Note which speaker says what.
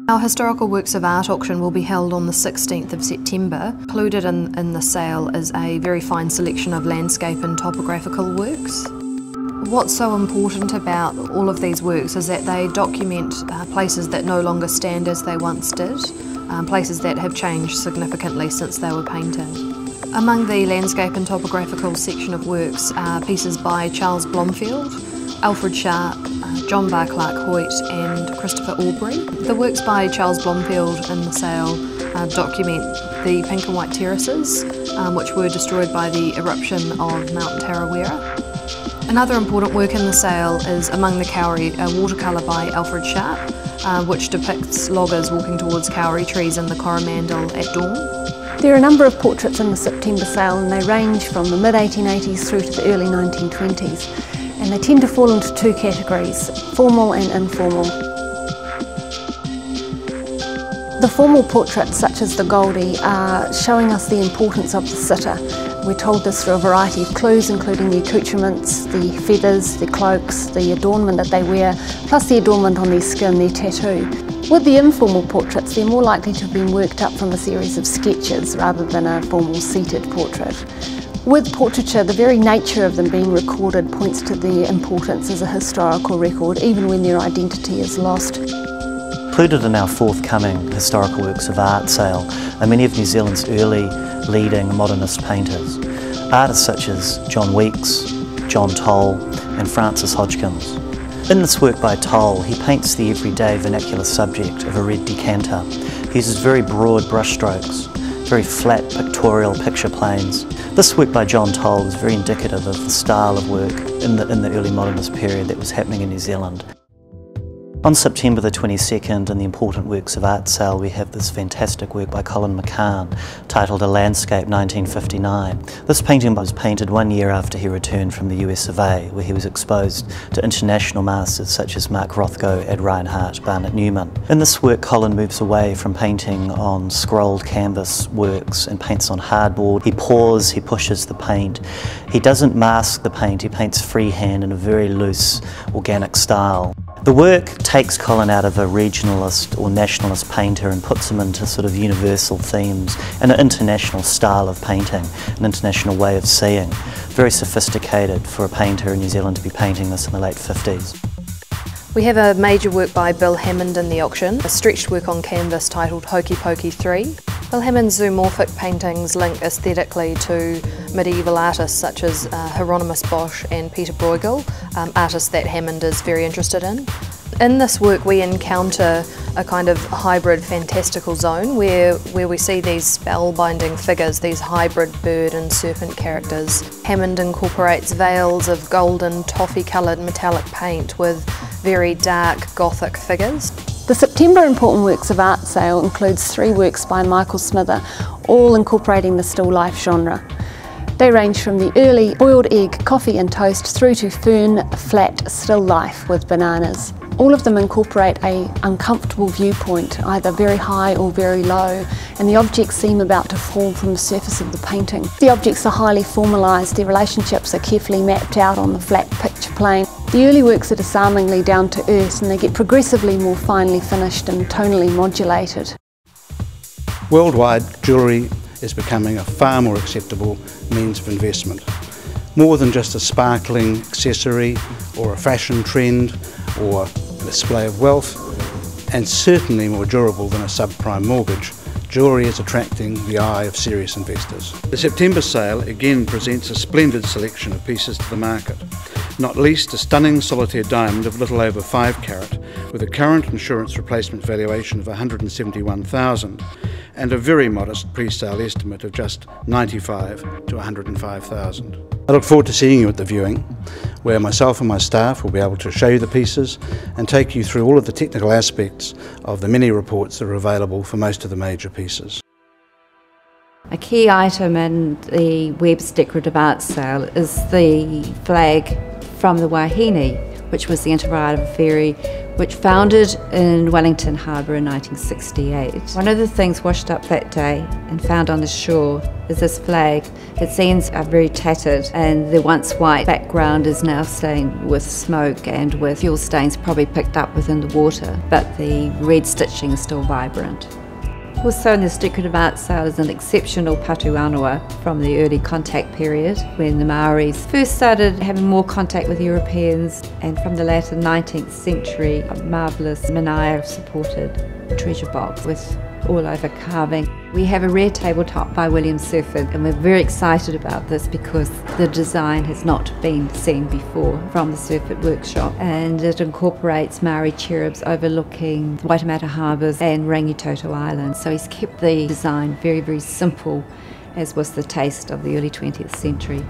Speaker 1: Our historical works of art auction will be held on the 16th of September. Included in the sale is a very fine selection of landscape and topographical works. What's so important about all of these works is that they document places that no longer stand as they once did, places that have changed significantly since they were painted. Among the landscape and topographical section of works are pieces by Charles Blomfield, Alfred Sharp, John Bar Clark Hoyt and Christopher Aubrey. The works by Charles Blomfield in the sale document the pink and white terraces which were destroyed by the eruption of Mount Tarawera. Another important work in the sale is Among the Kauri, a watercolour by Alfred Sharp which depicts loggers walking towards kauri trees in the Coromandel at dawn.
Speaker 2: There are a number of portraits in the September sale and they range from the mid-1880s through to the early 1920s. And they tend to fall into two categories, formal and informal. The formal portraits, such as the Goldie, are showing us the importance of the sitter. We're told this through a variety of clues, including the accoutrements, the feathers, the cloaks, the adornment that they wear, plus the adornment on their skin, their tattoo. With the informal portraits, they're more likely to have been worked up from a series of sketches rather than a formal seated portrait. With portraiture, the very nature of them being recorded points to their importance as a historical record, even when their identity is lost.
Speaker 3: Included in our forthcoming historical works of art sale are many of New Zealand's early leading modernist painters. Artists such as John Weeks, John Toll and Francis Hodgkins. In this work by Toll, he paints the everyday vernacular subject of a red decanter. He uses very broad brushstrokes, very flat pictorial picture planes. This work by John Toll is very indicative of the style of work in the early modernist period that was happening in New Zealand. On September the 22nd, in the important works of art sale, we have this fantastic work by Colin McCann titled A Landscape 1959. This painting was painted 1 year after he returned from the US of A, where he was exposed to international masters such as Mark Rothko, Ed Reinhardt, Barnett Newman. In this work, Colin moves away from painting on scrolled canvas works and paints on hardboard. He pours, he pushes the paint. He doesn't mask the paint, he paints freehand in a very loose, organic style. The work takes Colin out of a regionalist or nationalist painter and puts him into sort of universal themes and an international style of painting, an international way of seeing. Very sophisticated for a painter in New Zealand to be painting this in the late 50s.
Speaker 1: We have a major work by Bill Hammond in the auction, a stretched work on canvas titled Hokey Pokey 3. Bill Hammond's zoomorphic paintings link aesthetically to medieval artists such as Hieronymus Bosch and Peter Bruegel, artists that Hammond is very interested in. In this work we encounter a kind of hybrid fantastical zone where we see these spellbinding figures, these hybrid bird and serpent characters. Hammond incorporates veils of golden toffee-coloured metallic paint with very dark Gothic figures.
Speaker 2: The September Important Works of Art sale includes 3 works by Michael Smither, all incorporating the still life genre. They range from the early boiled egg, coffee and toast through to fern, flat, still life with bananas. All of them incorporate an uncomfortable viewpoint, either very high or very low, and the objects seem about to fall from the surface of the painting. The objects are highly formalised, their relationships are carefully mapped out on the flat picture plane. The early works are disarmingly down to earth and they get progressively more finely finished and tonally modulated.
Speaker 4: Worldwide, jewellery is becoming a far more acceptable means of investment. More than just a sparkling accessory or a fashion trend or a display of wealth, and certainly more durable than a subprime mortgage, jewellery is attracting the eye of serious investors. The September sale again presents a splendid selection of pieces to the market, not least a stunning solitaire diamond of little over 5 carat with a current insurance replacement valuation of $171,000 and a very modest pre-sale estimate of just $95,000 to $105,000. I look forward to seeing you at the viewing, where myself and my staff will be able to show you the pieces and take you through all of the technical aspects of the many reports that are available for most of the major pieces.
Speaker 5: A key item in the Webb's decorative art sale is the flag from the Wahine, which was the interrelated ferry, which foundered in Wellington Harbour in 1968. One of the things washed up that day and found on the shore is this flag. Its ends are very tattered, and the once white background is now stained with smoke and with fuel stains probably picked up within the water, but the red stitching is still vibrant. Also in this decorative art sale is an exceptional patu anua from the early contact period when the Maoris first started having more contact with Europeans, and from the latter 19th century a marvellous Manaia supported treasure box with all over carving. We have a rare tabletop by William Surford, and we're very excited about this because the design has not been seen before from the Surford workshop, and it incorporates Maori cherubs overlooking Waitemata Harbours and Rangitoto Island. So he's kept the design very, very simple, as was the taste of the early 20th century.